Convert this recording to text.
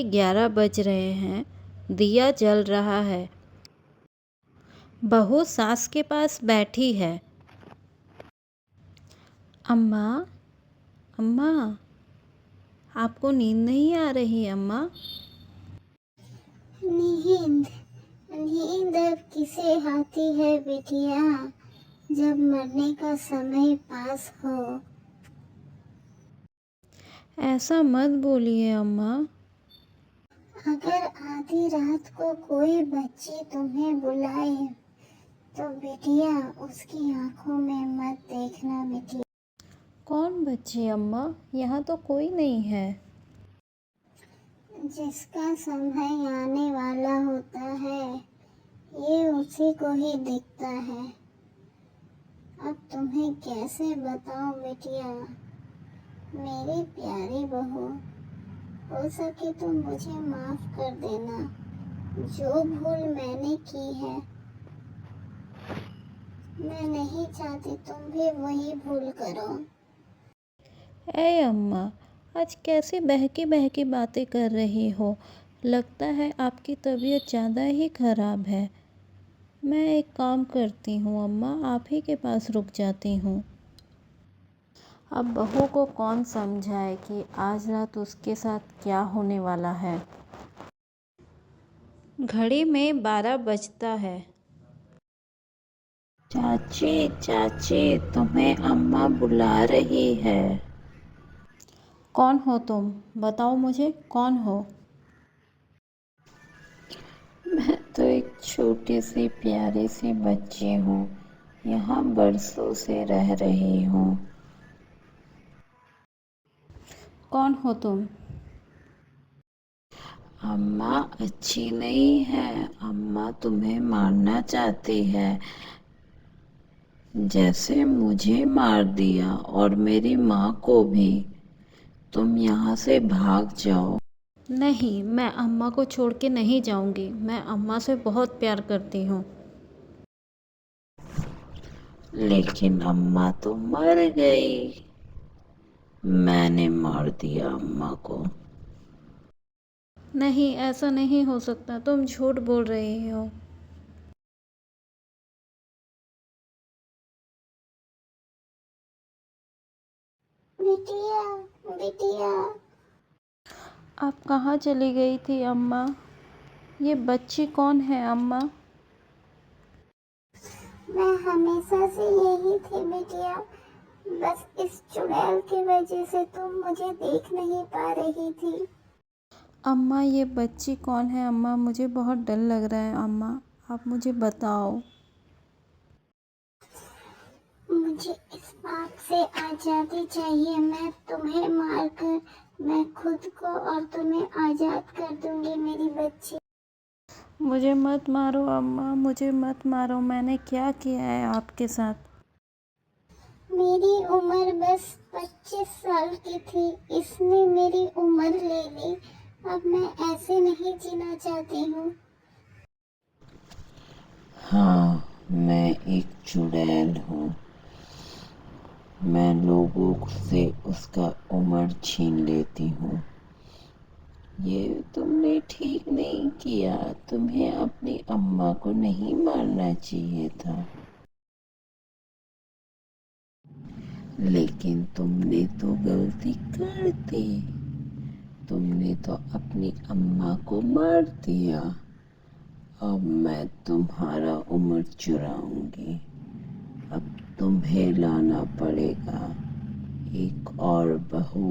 के 11 बज रहे हैं। दिया जल रहा है। बहू सास के पास बैठी है। अम्मा, अम्मा, आपको नींद नहीं आ रही अम्मा? नींद नींद अब किसे आती है बिटिया, जब मरने का समय पास हो। ऐसा मत बोलिए अम्मा। अगर आधी रात को कोई बच्ची तुम्हें बुलाए तो बिटिया उसकी आंखों में मत देखना बिटिया। कौन बच्ची अम्मा? यहाँ तो कोई नहीं है। जिसका समय आने वाला होता है ये उसी को ही दिखता है। अब तुम्हें कैसे बताऊं बिटिया, मेरी प्यारी बहू, हो सके तो मुझे माफ कर देना। जो भूल मैंने की है मैं नहीं चाहती तुम भी वही भूल करो। ए अम्मा, आज कैसे बहकी बहकी बातें कर रही हो? लगता है आपकी तबीयत ज़्यादा ही खराब है। मैं एक काम करती हूँ अम्मा, आप ही के पास रुक जाती हूँ। अब बहू को कौन समझाए कि आज रात उसके साथ क्या होने वाला है। घड़ी में 12 बजता है। चाची, चाची, तुम्हें अम्मा बुला रही है। कौन हो तुम? बताओ मुझे, कौन हो? मैं तो एक छोटी सी प्यारी सी बच्ची हूँ। यहाँ बरसों से रह रही हूँ। कौन हो तुम? अम्मा अच्छी नहीं है। अम्मा तुम्हें मारना चाहती है, जैसे मुझे मार दिया और मेरी माँ को भी। तुम यहाँ से भाग जाओ। नहीं, मैं अम्मा को छोड़ के नहीं जाऊंगी। मैं अम्मा से बहुत प्यार करती हूँ। लेकिन अम्मा तो मर गई। मैंने मार दिया अम्मा को। नहीं, ऐसा नहीं हो सकता। तुम झूठ बोल रही हो। बिटिया, बिटिया, आप कहाँ चली गई थी अम्मा? ये बच्ची कौन है अम्मा? मैं हमेशा से यही थी बिटिया, बस इस चुड़ैल की वजह से तुम मुझे देख नहीं पा रही थी। अम्मा ये बच्ची कौन है अम्मा? मुझे बहुत डर लग रहा है अम्मा, आप मुझे बताओ। मुझे इस बात से आज़ादी चाहिए। मैं तुम्हें मारकर मैं खुद को और तुम्हें आज़ाद कर दूंगी मेरी बच्ची। मुझे मत मारो अम्मा, मुझे मत मारो। मैंने क्या किया है आपके साथ? मेरी उम्र बस 25 साल की थी, इसने मेरी उम्र ले ली। अब मैं ऐसे नहीं जीना चाहती हूँ। हाँ, मैं एक चुड़ैल हूँ। मैं लोगों से उसका उम्र छीन लेती हूँ। ये तुमने ठीक नहीं किया। तुम्हें अपनी अम्मा को नहीं मारना चाहिए था। लेकिन तुमने तो गलती कर दी। तुमने तो अपनी अम्मा को मार दिया। अब मैं तुम्हारा उम्र चुराऊंगी। अब तुम्हें लाना पड़ेगा एक और बहू।